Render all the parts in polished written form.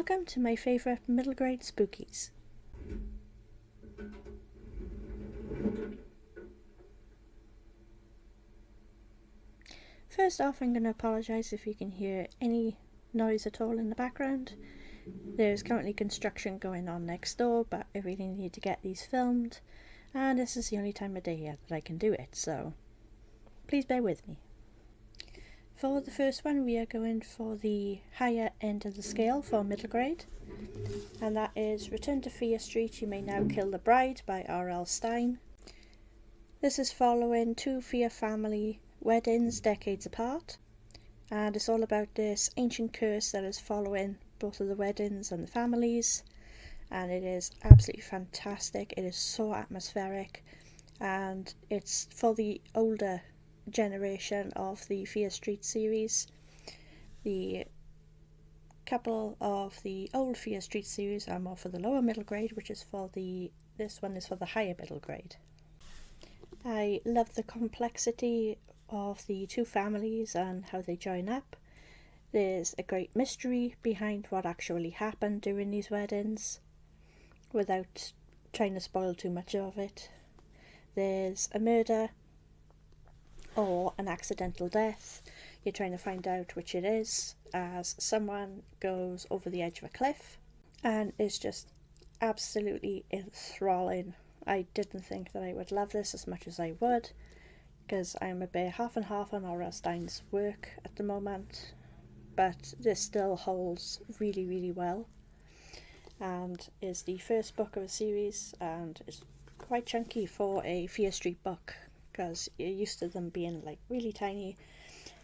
Welcome to my favourite middle grade spookies. First off, I'm going to apologise if you can hear any noise at all in the background. There's currently construction going on next door, but I really need to get these filmed, and this is the only time of day yet that I can do it, so please bear with me. For the first one, we are going for the higher end of the scale for middle grade, and that is Return to Fear Street, You May Now Kill the Bride by R.L. Stine. This is following two Fear family weddings decades apart, and it's all about this ancient curse that is following both of the weddings and the families, and it is absolutely fantastic. It is so atmospheric, and it's for the older generation of the Fear Street series. The couple of the old Fear Street series are more for the lower middle grade, which is this one is for the higher middle grade. I love the complexity of the two families and how they join up. There's a great mystery behind what actually happened during these weddings, without trying to spoil too much of it. There's a murder or an accidental death. You're trying to find out which it is as someone goes over the edge of a cliff, and it's just absolutely enthralling. I didn't think that I would love this as much as I would, because I'm a bit half and half on R.L. Stine's work at the moment, but this still holds really, really well, and is the first book of a series, and is quite chunky for a Fear Street book, because you're used to them being like really tiny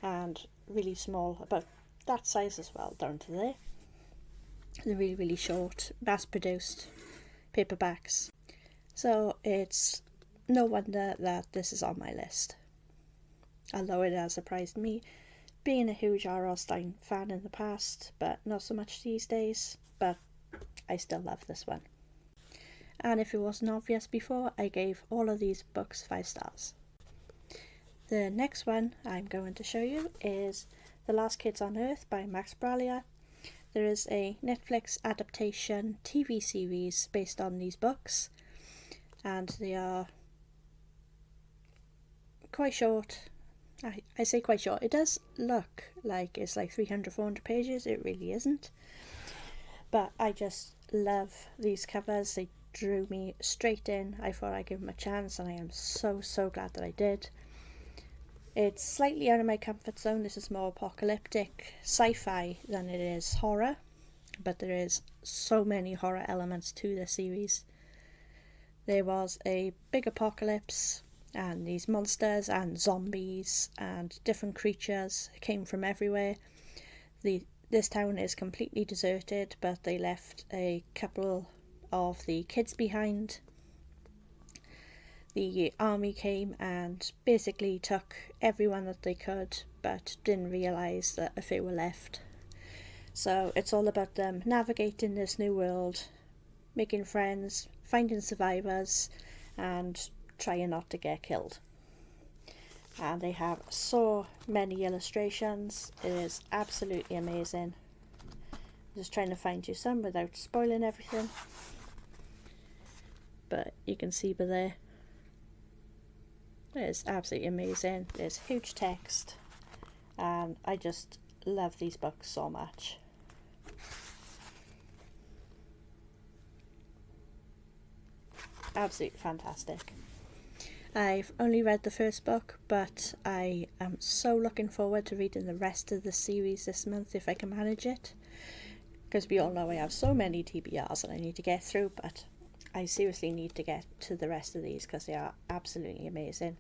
and really small, about that size as well, down to there. They're really, really short, mass-produced paperbacks. So it's no wonder that this is on my list, although it has surprised me, being a huge R.L. Stine fan in the past, but not so much these days, but I still love this one. And if it wasn't obvious before, I gave all of these books 5 stars. The next one I'm going to show you is The Last Kids on Earth by Max Brallier. There is a Netflix adaptation TV series based on these books, and they are quite short. I say quite short. It does look like it's like 300-400 pages. It really isn't. But I just love these covers. They drew me straight in. I thought I'd give them a chance, and I am so glad that I did. It's slightly out of my comfort zone. This is more apocalyptic sci-fi than it is horror, but there is so many horror elements to the series. There was a big apocalypse, and these monsters and zombies and different creatures came from everywhere. This town is completely deserted, but they left a couple of the kids behind. The army came and basically took everyone that they could, but didn't realise that a few were left. So it's all about them navigating this new world, making friends, finding survivors, and trying not to get killed. And they have so many illustrations. It is absolutely amazing. I'm just trying to find you some without spoiling everything, but you can see by there. It is absolutely amazing. There's huge text, and I just love these books so much. Absolutely fantastic. I've only read the first book, but I am so looking forward to reading the rest of the series this month if I can manage it, because we all know I have so many TBRs that I need to get through, but I seriously need to get to the rest of these because they are absolutely amazing.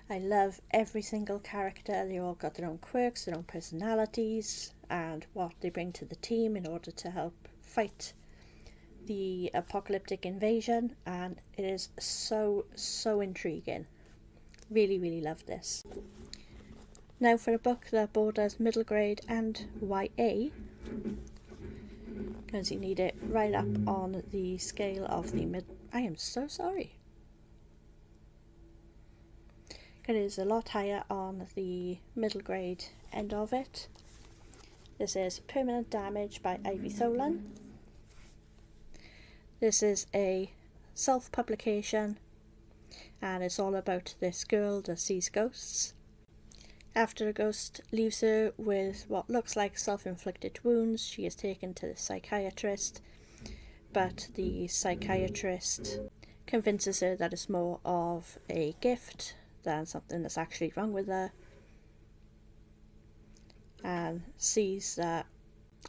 I love every single character. They all got their own quirks, their own personalities, and what they bring to the team in order to help fight the apocalyptic invasion, and it is so intriguing. Really love this. Now for a book that borders middle grade and YA, because you need it right up on the scale of the I am so sorry. It is a lot higher on the middle grade end of it. This is Permanent Damage by Ivy Tholen. This is a self-publication, and it's all about this girl that sees ghosts. After a ghost leaves her with what looks like self-inflicted wounds, she is taken to the psychiatrist, but the psychiatrist convinces her that it's more of a gift than something that's actually wrong with her, and sees that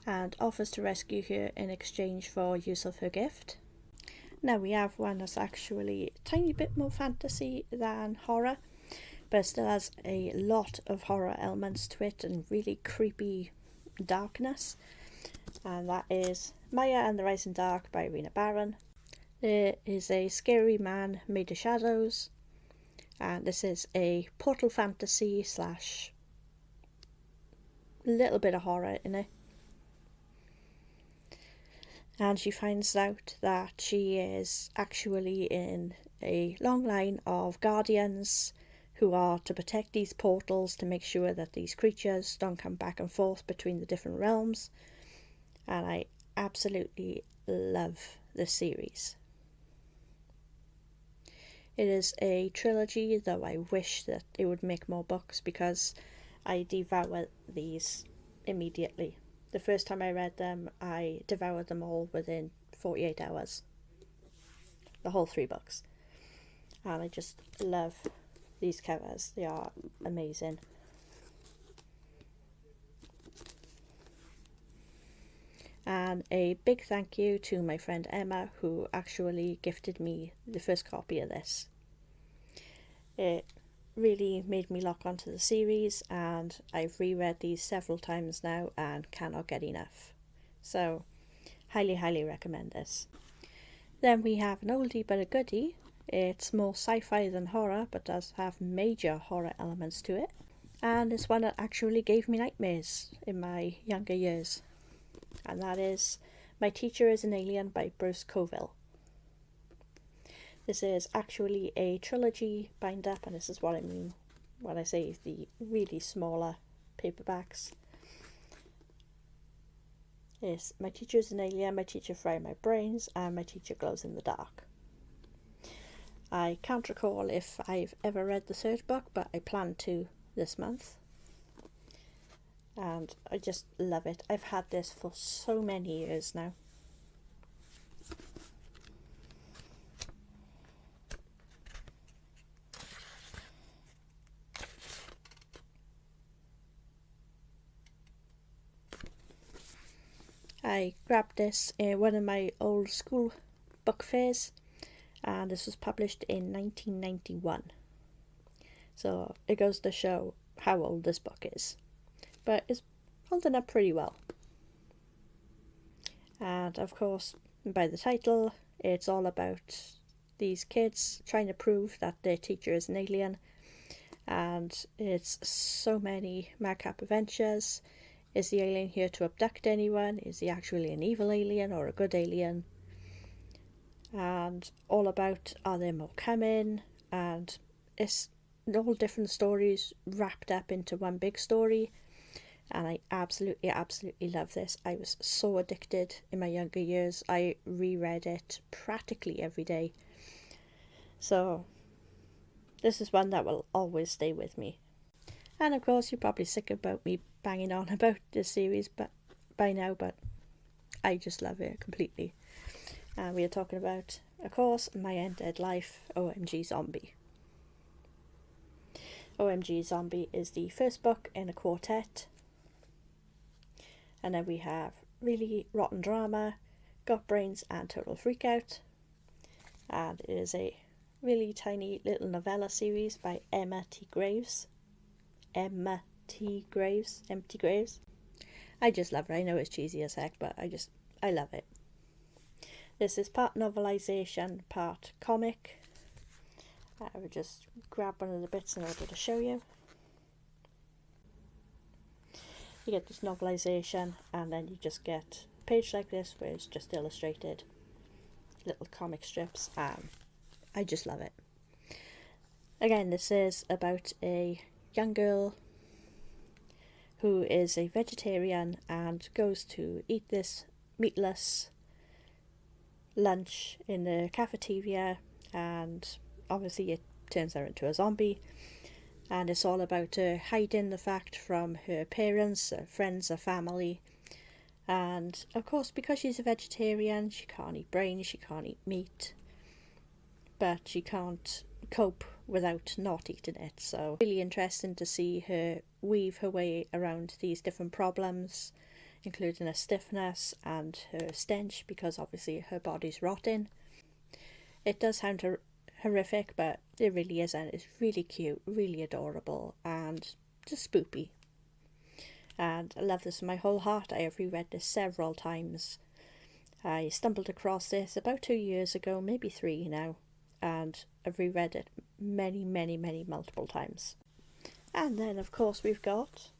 and offers to rescue her in exchange for use of her gift. Now we have one that's actually a tiny bit more fantasy than horror, but it still has a lot of horror elements to it and really creepy darkness, and that is Maya and the Rising Dark by Rena Barron. There is a scary man made of shadows, and this is a portal fantasy slash little bit of horror in it. And she finds out that she is actually in a long line of guardians who are to protect these portals to make sure that these creatures don't come back and forth between the different realms. And I absolutely love this series. It is a trilogy, though I wish that it would make more books because I devour these immediately. The first time I read them, I devoured them all within 48 hours. The whole 3 books. And I just love these covers. They are amazing. And a big thank you to my friend Emma, who actually gifted me the first copy of this. It really made me lock onto the series, and I've reread these several times now and cannot get enough. So, highly recommend this. Then we have an oldie but a goodie. It's more sci-fi than horror, but does have major horror elements to it. And it's one that actually gave me nightmares in my younger years. And that is My Teacher is an Alien by Bruce Coville. This is actually a trilogy bind up, and this is what I mean when I say the really smaller paperbacks. It's My Teacher is an Alien, My Teacher Fried My Brains, and My Teacher Glows in the Dark. I can't recall if I've ever read the third book, but I plan to this month. And I just love it. I've had this for so many years now. I grabbed this in one of my old school book fairs, and this was published in 1991. So it goes to show how old this book is. But it's holding up pretty well. And of course, by the title, it's all about these kids trying to prove that their teacher is an alien. And it's so many madcap adventures. Is the alien here to abduct anyone? Is he actually an evil alien or a good alien? And all about, are there more coming? And it's all different stories wrapped up into one big story. And I absolutely love this. I was so addicted in my younger years. I reread it practically every day. So this is one that will always stay with me. And of course, you're probably sick about me banging on about this series but by now, but I just love it completely. And we are talking about, of course, My Undead Life, OMG Zombie. OMG Zombie is the first book in a quartet. And then we have Really Rotten Drama, Got Brains and Total Freakout. And it is a really tiny little novella series by Emma T. Graves. Empty Graves. I just love her. I know it's cheesy as heck, but I love it. This is part novelization, part comic. I would just grab one of the bits in order to show you. You get this novelization, and then you just get a page like this where it's just illustrated little comic strips, and I just love it. Again, this is about a young girl who is a vegetarian and goes to eat this meatless lunch in the cafeteria, and obviously it turns her into a zombie, and it's all about her hiding the fact from her parents, her friends, her family. And of course, because she's a vegetarian, she can't eat brains, she can't eat meat, but she can't cope without not eating it. So really interesting to see her weave her way around these different problems, including her stiffness and her stench, because obviously her body's rotting. It does sound horrific, but it really isn't. It's really cute, really adorable, and just spoopy. And I love this with my whole heart. I have reread this several times. I stumbled across this about 2 years ago, maybe 3 now, and I've reread it many multiple times. And then of course we've got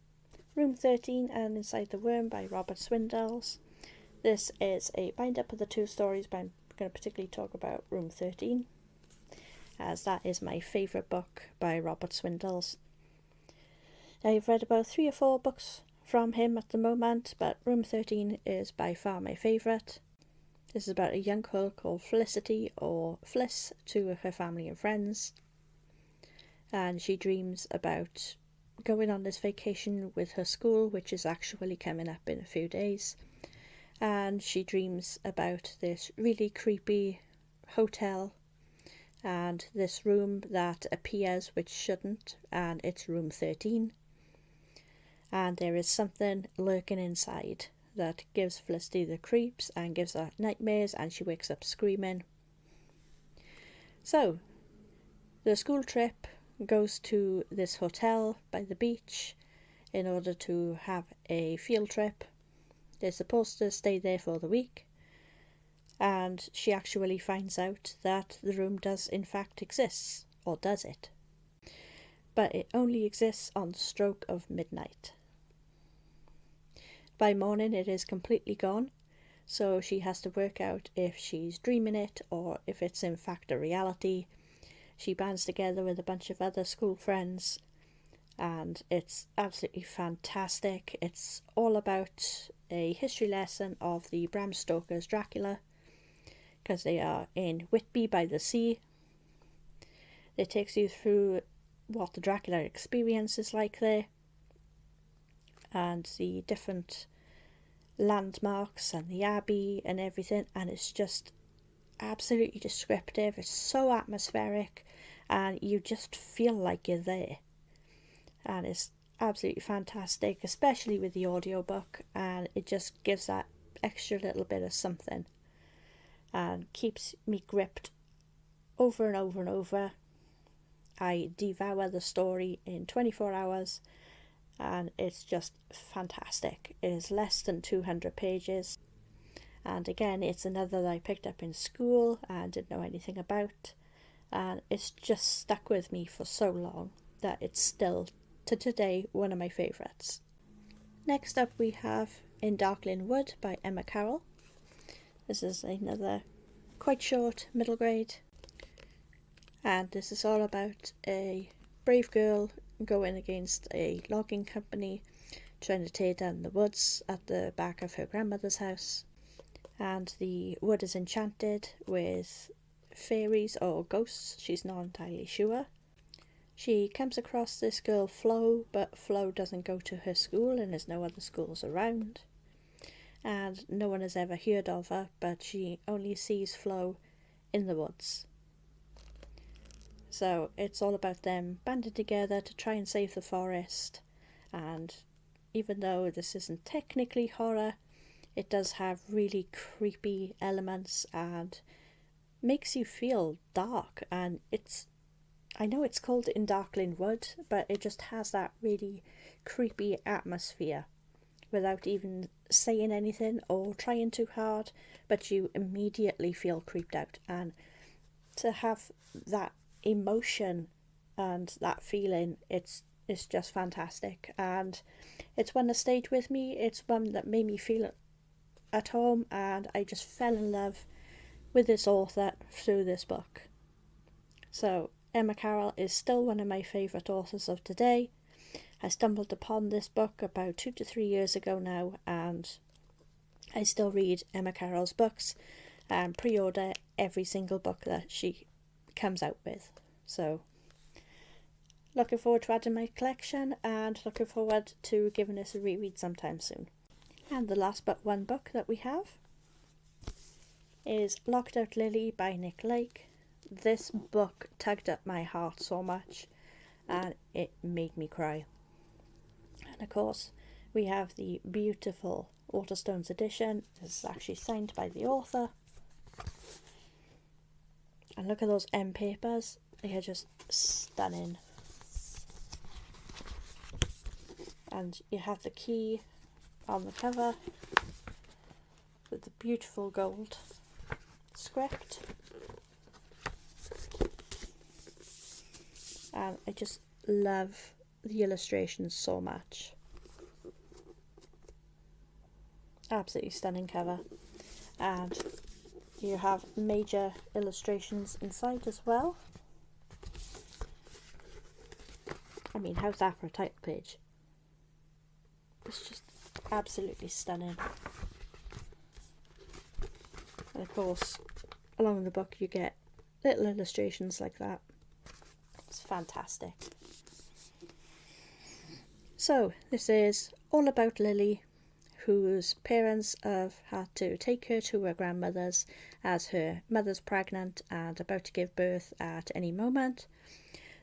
Room 13 and Inside the Worm by Robert Swindells. This is a bind-up of the 2 stories, but I'm going to particularly talk about Room 13, as that is my favourite book by Robert Swindells. I've read about 3 or 4 books from him at the moment, but Room 13 is by far my favourite. This is about a young girl called Felicity, or Fliss, to her family and friends, and she dreams about going on this vacation with her school, which is actually coming up in a few days. And she dreams about this really creepy hotel and this room that appears which shouldn't, and it's Room 13. And there is something lurking inside that gives Felicity the creeps and gives her nightmares, and she wakes up screaming. So the school trip goes to this hotel by the beach in order to have a field trip. They're supposed to stay there for the week, and she actually finds out that the room does in fact exist, or does it? But it only exists on the stroke of midnight. By morning it is completely gone, so she has to work out if she's dreaming it or if it's in fact a reality. She bands together with a bunch of other school friends, and it's absolutely fantastic. It's all about a history lesson of the Bram Stoker's Dracula, because they are in Whitby by the sea. It takes you through what the Dracula experience is like there, and the different landmarks and the abbey and everything, and it's just absolutely descriptive. It's so atmospheric, and you just feel like you're there, and it's absolutely fantastic, especially with the audiobook, and it just gives that extra little bit of something and keeps me gripped over and over and over. I devour the story in 24 hours, and it's just fantastic. It is less than 200 pages, and again, it's another that I picked up in school and didn't know anything about, and it's just stuck with me for so long that it's still to today one of my favourites. Next up we have In Darkling Wood by Emma Carroll. This is another quite short middle grade, and this is all about a brave girl going against a logging company trying to tear down the woods at the back of her grandmother's house. And the wood is enchanted with fairies or ghosts, she's not entirely sure. She comes across this girl Flo, but Flo doesn't go to her school and there's no other schools around, and no one has ever heard of her, but she only sees Flo in the woods. So it's all about them banding together to try and save the forest, and even though this isn't technically horror, it does have really creepy elements and makes you feel dark, and I know it's called In Darkling Wood, but it just has that really creepy atmosphere without even saying anything or trying too hard, but you immediately feel creeped out, and to have that emotion and that feeling, it's just fantastic. And it's one that stayed with me, it's one that made me feel at home, and I just fell in love with this author through this book. So Emma Carroll is still one of my favourite authors of today, I stumbled upon this book about 2 to 3 years ago now, and I still read Emma Carroll's books and pre-order every single book that she comes out with. So looking forward to adding my collection and looking forward to giving this a reread sometime soon. And the last but one book that we have is Locked Out Lily by Nick Lake. This book tugged at my heart so much and it made me cry. And of course we have the beautiful Waterstones edition. This is actually signed by the author. And look at those end papers, they are just stunning. And you have the key on the cover with the beautiful gold script. And I just love the illustrations so much. Absolutely stunning cover. And you have major illustrations inside as well. I mean, how's that for a title page? It's just absolutely stunning. And of course, along the book you get little illustrations like that. It's fantastic. So this is all about Lily, whose parents have had to take her to her grandmother's as her mother's pregnant and about to give birth at any moment.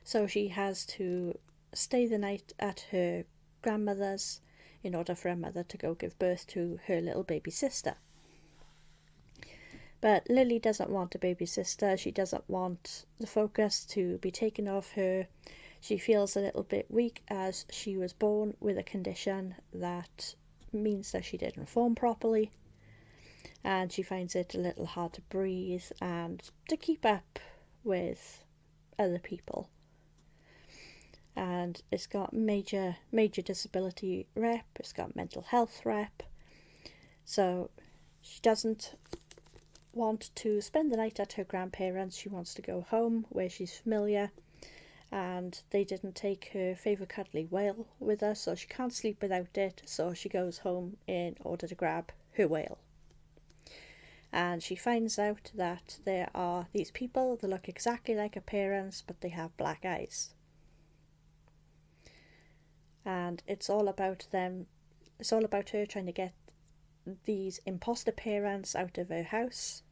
So she has to stay the night at her grandmother's in order for her mother to go give birth to her little baby sister. But Lily doesn't want a baby sister. She doesn't want the focus to be taken off her. She feels a little bit weak as she was born with a condition that means that she didn't form properly. And she finds it a little hard to breathe and to keep up with other people. And it's got major disability rep, it's got mental health rep. So she doesn't want to spend the night at her grandparents. She wants to go home where she's familiar, and they didn't take her favourite cuddly whale with her, so she can't sleep without it. So she goes home in order to grab her whale. And she finds out that there are these people that look exactly like her parents, but they have black eyes. And it's all about them. It's all about her trying to get these imposter parents out of her house.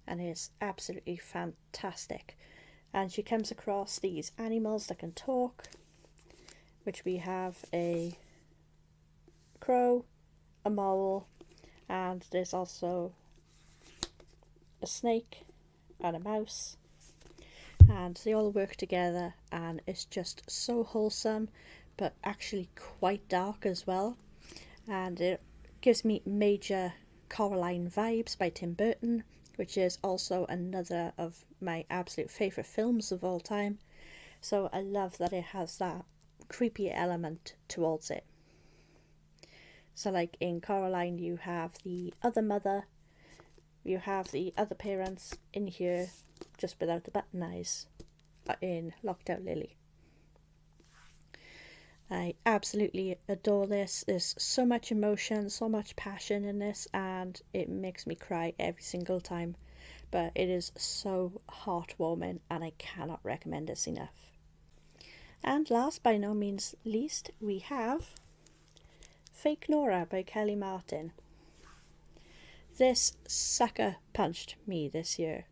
And it's absolutely fantastic. And she comes across these animals that can talk, which we have a crow, a mole, and there's also a snake and a mouse. And they all work together, and it's just so wholesome, but actually quite dark as well. And it gives me major Coraline vibes by Tim Burton, which is also another of my absolute favourite films of all time. So I love that it has that creepy element towards it. So like in Coraline you have the other mother, you have the other parents in here just without the button eyes in Locked Out Lily. I absolutely adore this. There's so much emotion, so much passion in this, and it makes me cry every single time. But it is so heartwarming, and I cannot recommend this enough. And last by no means least, we have Fake Nora by Kelly Martin. This sucker punched me this year.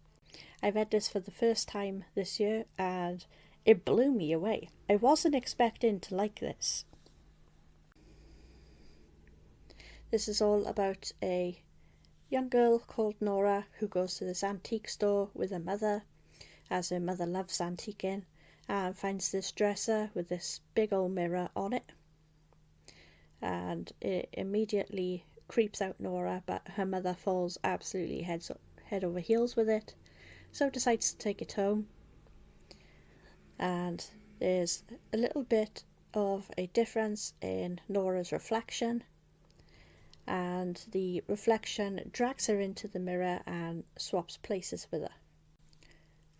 I read this for the first time this year and it blew me away. I wasn't expecting to like this. This is all about a young girl called Nora who goes to this antique store with her mother, as her mother loves antiquing, and finds this dresser with this big old mirror on it. And it immediately creeps out Nora, but her mother falls absolutely head over heels with it, so decides to take it home. And there's a little bit of a difference in Nora's reflection, and the reflection drags her into the mirror and swaps places with her.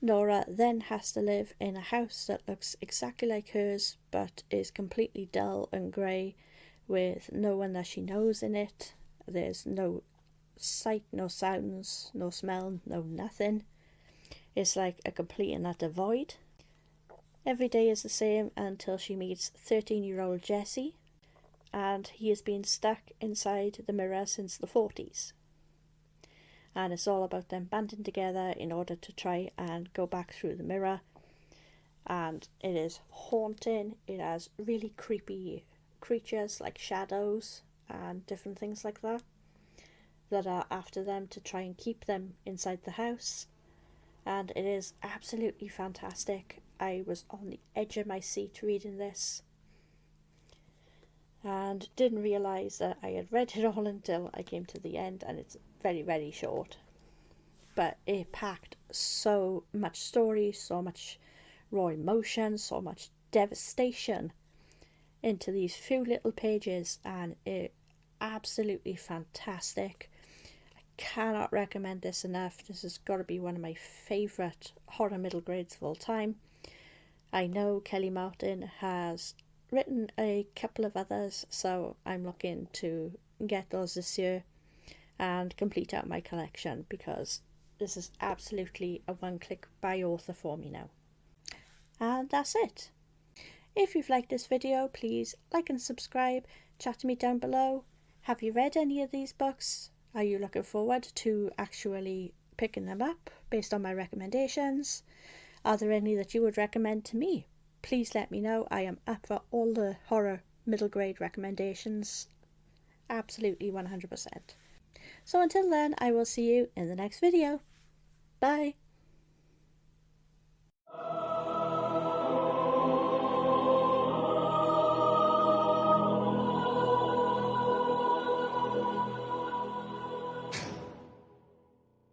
Nora then has to live in a house that looks exactly like hers but is completely dull and grey, with no one that she knows in it. There's no sight, no sounds, no smell, no nothing. It's like a complete and utter void. Every day is the same until she meets 13-year-old Jesse, and he has been stuck inside the mirror since the 40s. And it's all about them banding together in order to try and go back through the mirror. And it is haunting. It has really creepy creatures like shadows and different things like that are after them to try and keep them inside the house. And it is absolutely fantastic. I was on the edge of my seat reading this and didn't realise that I had read it all until I came to the end, and it's very, very short. But it packed so much story, so much raw emotion, so much devastation into these few little pages, and it absolutely fantastic. I cannot recommend this enough. This has got to be one of my favourite horror middle grades of all time. I know Kelly Martin has written a couple of others, so I'm looking to get those this year and complete out my collection, because this is absolutely a one-click buy author for me now. And that's it. If you've liked this video, please like and subscribe. Chat to me down below. Have you read any of these books? Are you looking forward to actually picking them up based on my recommendations? Are there any that you would recommend to me? Please let me know. I am up for all the horror middle grade recommendations. Absolutely 100%. So until then, I will see you in the next video. Bye!